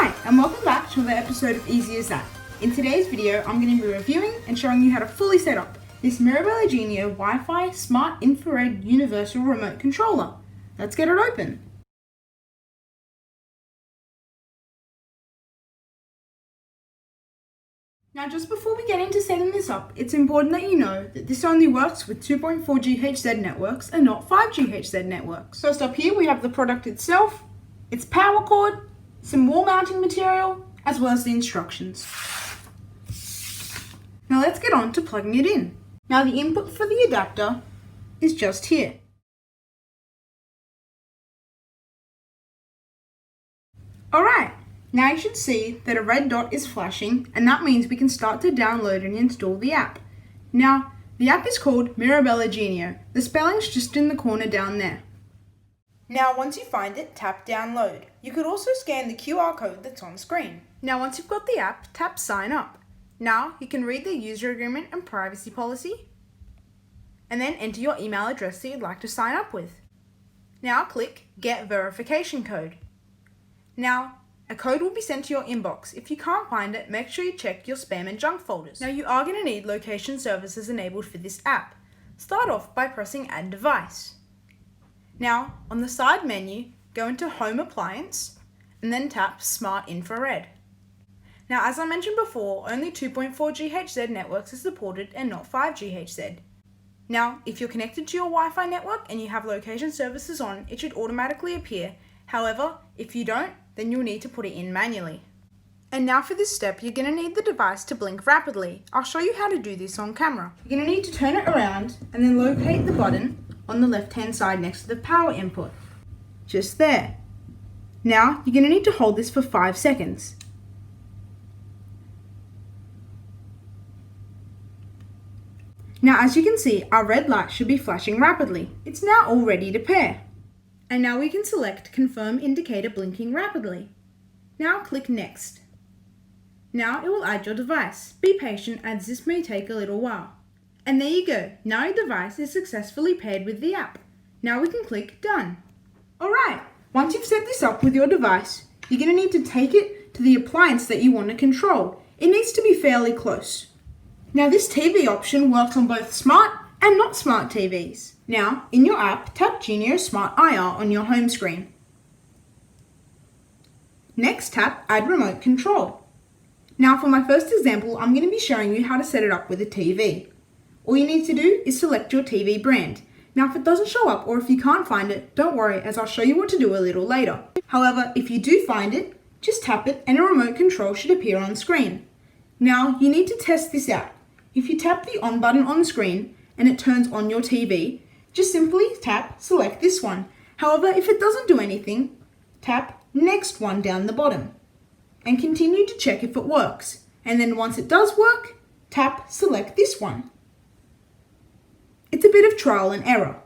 Hi, and welcome back to another episode of Easy as That. In today's video, I'm going to be reviewing and showing you how to fully set up this Mirabella Genio Wi-Fi Smart Infrared Universal Remote Controller. Let's get it open. Now just before we get into setting this up, it's important that you know that this only works with 2.4 GHz networks and not 5 GHz networks. First up here we have the product itself, its power cord, some wall mounting material, as well as the instructions. Now let's get on to plugging it in. Now the input for the adapter is just here. Alright, now you should see that a red dot is flashing, and that means we can start to download and install the app. Now, the app is called Mirabella Genio. The spelling's just in the corner down there. Now once you find it, tap download. You could also scan the QR code that's on screen. Now once you've got the app, tap sign up. Now you can read the user agreement and privacy policy, and then enter your email address that you'd like to sign up with. Now click get verification code. Now a code will be sent to your inbox. If you can't find it, make sure you check your spam and junk folders. Now you are going to need location services enabled for this app. Start off by pressing add device. Now, on the side menu, go into Home Appliance and then tap Smart Infrared. Now, as I mentioned before, only 2.4 GHz networks are supported and not 5 GHz. Now, if you're connected to your Wi-Fi network and you have location services on, it should automatically appear. However, if you don't, then you'll need to put it in manually. And now for this step, you're going to need the device to blink rapidly. I'll show you how to do this on camera. You're going to need to turn it around and then locate the button on the left-hand side next to the power input. Just there. Now, you're going to need to hold this for 5 seconds. Now, as you can see, our red light should be flashing rapidly. It's now all ready to pair. And now we can select Confirm Indicator Blinking Rapidly. Now click Next. Now it will add your device. Be patient as this may take a little while. And there you go, now your device is successfully paired with the app. Now we can click Done. Alright, once you've set this up with your device, you're going to need to take it to the appliance that you want to control. It needs to be fairly close. Now this TV option works on both smart and not smart TVs. Now, in your app, tap Genio Smart IR on your home screen. Next, tap Add Remote Control. Now for my first example, I'm going to be showing you how to set it up with a TV. All you need to do is select your TV brand. Now if it doesn't show up or if you can't find it, don't worry as I'll show you what to do a little later. However, if you do find it, just tap it and a remote control should appear on screen. Now you need to test this out. If you tap the on button on screen and it turns on your TV, just simply tap select this one. However, if it doesn't do anything, tap next one down the bottom and continue to check if it works. And then once it does work, tap select this one. It's a bit of trial and error.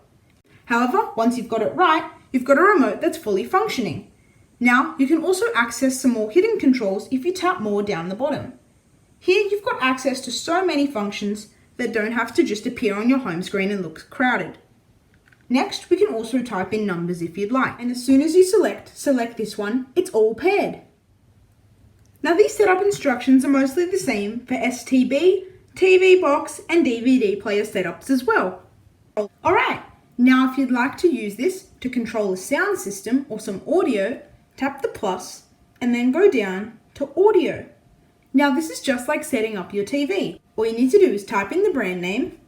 However, once you've got it right, you've got a remote that's fully functioning. Now, you can also access some more hidden controls if you tap more down the bottom. Here, you've got access to so many functions that don't have to just appear on your home screen and look crowded. Next, we can also type in numbers if you'd like. And as soon as you select this one, it's all paired. Now, these setup instructions are mostly the same for STB, TV box and DVD player setups as well. Alright, now if you'd like to use this to control a sound system or some audio, tap the plus and then go down to audio. Now this is just like setting up your TV. All you need to do is type in the brand name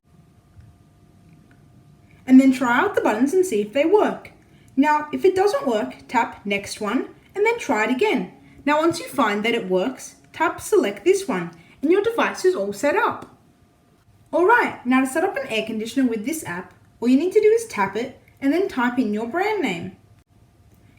and then try out the buttons and see if they work. Now if it doesn't work, tap next one and then try it again. Now once you find that it works, tap select this one and your device is all set up. Alright, now to set up an air conditioner with this app, all you need to do is tap it and then type in your brand name.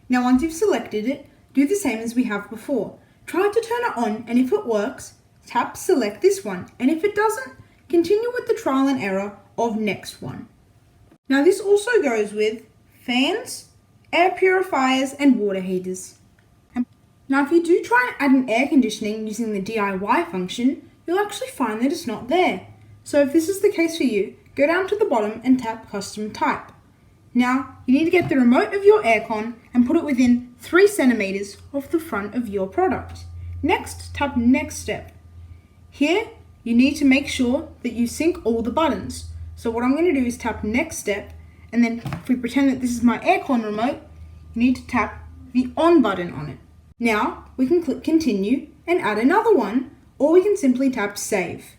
Now once you've selected it, do the same as we have before. Try to turn it on and if it works, tap select this one and if it doesn't, continue with the trial and error of next one. Now this also goes with fans, air purifiers and water heaters. Now if you do try and add an air conditioning using the DIY function, you'll actually find that it's not there. So if this is the case for you, go down to the bottom and tap custom type. Now, you need to get the remote of your aircon and put it within 3 centimeters of the front of your product. Next, tap Next Step. Here, you need to make sure that you sync all the buttons. So what I'm going to do is tap Next Step, and then if we pretend that this is my aircon remote, you need to tap the On button on it. Now, we can click Continue and add another one, or we can simply tap Save.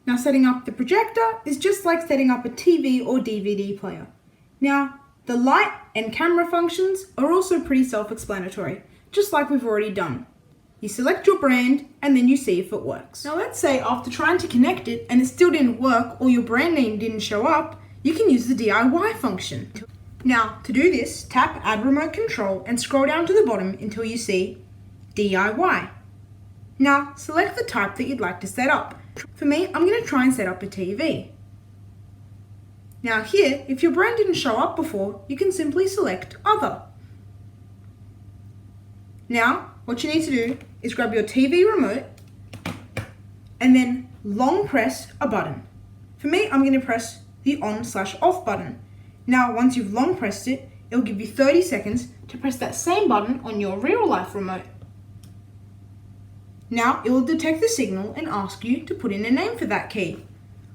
Now, setting up the projector is just like setting up a TV or DVD player. Now, the light and camera functions are also pretty self-explanatory, just like we've already done. You select your brand and then you see if it works. Now let's say after trying to connect it and it still didn't work or your brand name didn't show up, you can use the DIY function. Now to do this, tap Add Remote Control and scroll down to the bottom until you see DIY. Now select the type that you'd like to set up. For me, I'm going to try and set up a TV. Now here, if your brand didn't show up before, you can simply select Other. Now, what you need to do is grab your TV remote and then long press a button. For me, I'm going to press the On/Off button. Now, once you've long pressed it, it'll give you 30 seconds to press that same button on your real life remote. Now, it will detect the signal and ask you to put in a name for that key.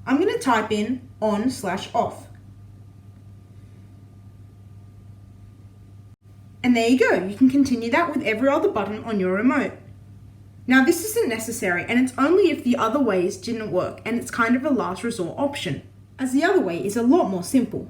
I'm going to type in On/Off. And there you go, you can continue that with every other button on your remote. Now this isn't necessary, and it's only if the other ways didn't work, and it's kind of a last resort option, as the other way is a lot more simple.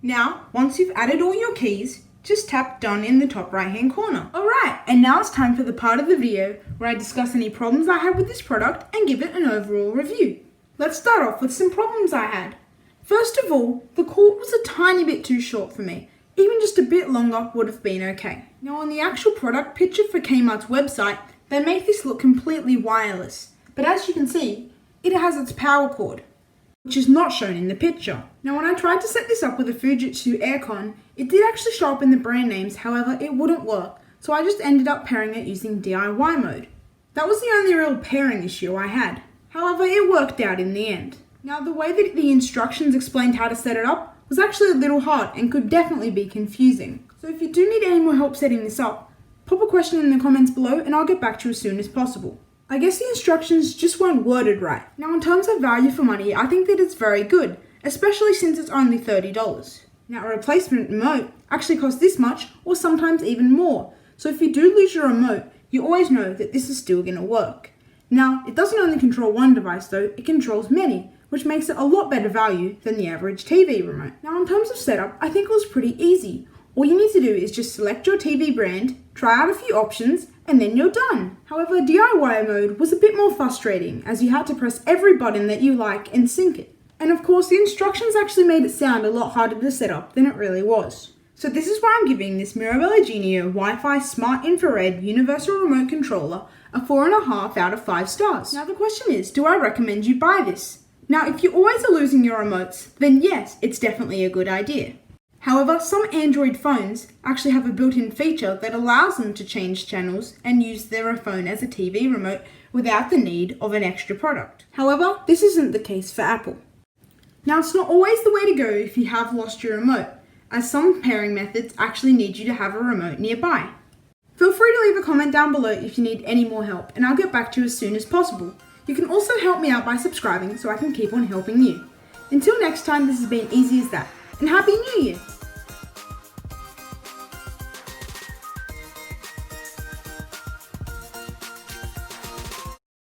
Now, once you've added all your keys, just tap Done in the top right hand corner. Alright, and now it's time for the part of the video where I discuss any problems I had with this product and give it an overall review. Let's start off with some problems I had. First of all, the cord was a tiny bit too short for me. Even just a bit longer would have been okay. Now on the actual product picture for Kmart's website, they make this look completely wireless. But as you can see, it has its power cord, which is not shown in the picture. Now when I tried to set this up with a Fujitsu aircon, it did actually show up in the brand names, however it wouldn't work, so I just ended up pairing it using DIY mode. That was the only real pairing issue I had. However, it worked out in the end. Now the way that the instructions explained how to set it up was actually a little hard and could definitely be confusing. So if you do need any more help setting this up, pop a question in the comments below and I'll get back to you as soon as possible. I guess the instructions just weren't worded right. Now in terms of value for money, I think that it's very good, especially since it's only $30. Now a replacement remote actually costs this much or sometimes even more. So if you do lose your remote, you always know that this is still going to work. Now it doesn't only control one device though, it controls many, which makes it a lot better value than the average TV remote. Now in terms of setup, I think it was pretty easy. All you need to do is just select your TV brand, try out a few options, and then you're done. However, DIY mode was a bit more frustrating as you had to press every button that you like and sync it. And of course, the instructions actually made it sound a lot harder to set up than it really was. So this is why I'm giving this Mirabella Genio Wi-Fi Smart Infrared Universal Remote Controller a 4.5 out of 5 stars. Now the question is, do I recommend you buy this? Now, if you always are losing your remotes, then yes, it's definitely a good idea. However, some Android phones actually have a built-in feature that allows them to change channels and use their phone as a TV remote without the need of an extra product. However, this isn't the case for Apple. Now, it's not always the way to go if you have lost your remote, as some pairing methods actually need you to have a remote nearby. Feel free to leave a comment down below if you need any more help, and I'll get back to you as soon as possible. You can also help me out by subscribing so I can keep on helping you. Until next time, this has been Easy as That, and Happy New Year!